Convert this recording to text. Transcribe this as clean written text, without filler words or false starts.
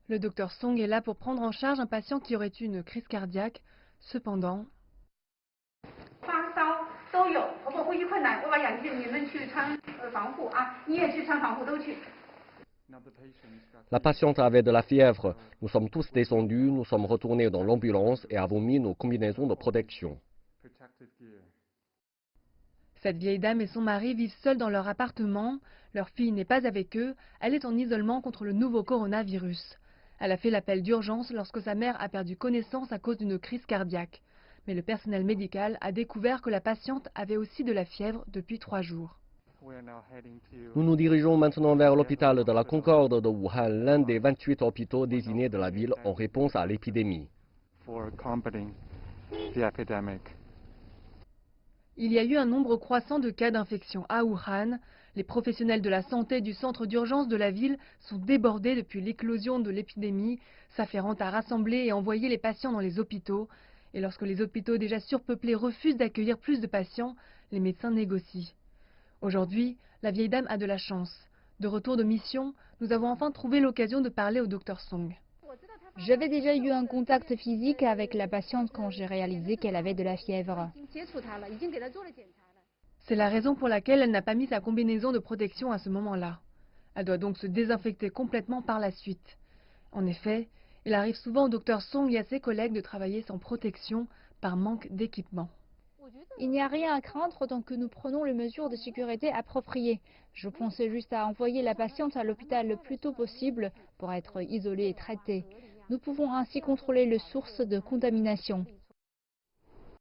Le docteur Song est là pour prendre en charge un patient qui aurait eu une crise cardiaque. Cependant, la patiente avait de la fièvre. Nous sommes tous descendus, nous sommes retournés dans l'ambulance et avons mis nos combinaisons de protection. cette vieille dame et son mari vivent seuls dans leur appartement. Leur fille n'est pas avec eux, elle est en isolement contre le nouveau coronavirus. Elle a fait l'appel d'urgence lorsque sa mère a perdu connaissance à cause d'une crise cardiaque. Mais le personnel médical a découvert que la patiente avait aussi de la fièvre depuis 3 jours. Nous nous dirigeons maintenant vers l'hôpital de la Concorde de Wuhan, l'un des 28 hôpitaux désignés de la ville en réponse à l'épidémie. Il y a eu un nombre croissant de cas d'infection à Wuhan. Les professionnels de la santé du centre d'urgence de la ville sont débordés depuis l'éclosion de l'épidémie, s'affairant à rassembler et envoyer les patients dans les hôpitaux. Et lorsque les hôpitaux déjà surpeuplés refusent d'accueillir plus de patients, les médecins négocient. Aujourd'hui, la vieille dame a de la chance. De retour de mission, nous avons enfin trouvé l'occasion de parler au docteur Song. J'avais déjà eu un contact physique avec la patiente quand j'ai réalisé qu'elle avait de la fièvre. C'est la raison pour laquelle elle n'a pas mis sa combinaison de protection à ce moment-là. Elle doit donc se désinfecter complètement par la suite. En effet, il arrive souvent au docteur Song et à ses collègues de travailler sans protection par manque d'équipement. Il n'y a rien à craindre tant que nous prenons les mesures de sécurité appropriées. Je pensais juste à envoyer la patiente à l'hôpital le plus tôt possible pour être isolée et traitée. Nous pouvons ainsi contrôler les sources de contamination.